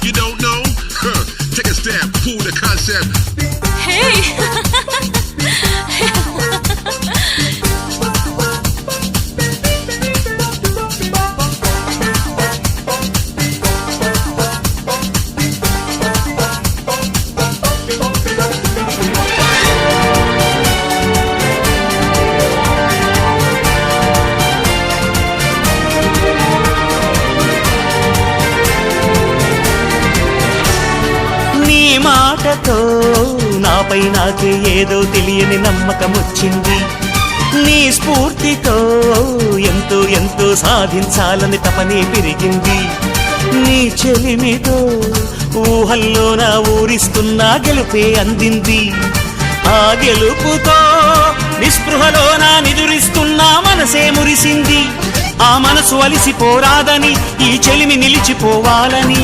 You don't know? Take a step, pull the concept. Hey! నీ మాటతో నాపై నాకే ఏదో తెలియని నమ్మకం వచ్చింది. నీ స్ఫూర్తితో ఎంతో ఎంతో సాధించాలని తపనే పెరిగింది. నీ చెలిమితో ఊహల్లో నా ఊరిస్తున్నా గెలుపే అందింది. ఆ గెలుపుతో నిస్పృహలో నా నిదురిస్తున్నా మనసే మురిసింది. ఆ మనసు అలిసిపోరాదని ఈ చెలిమి నిలిచిపోవాలని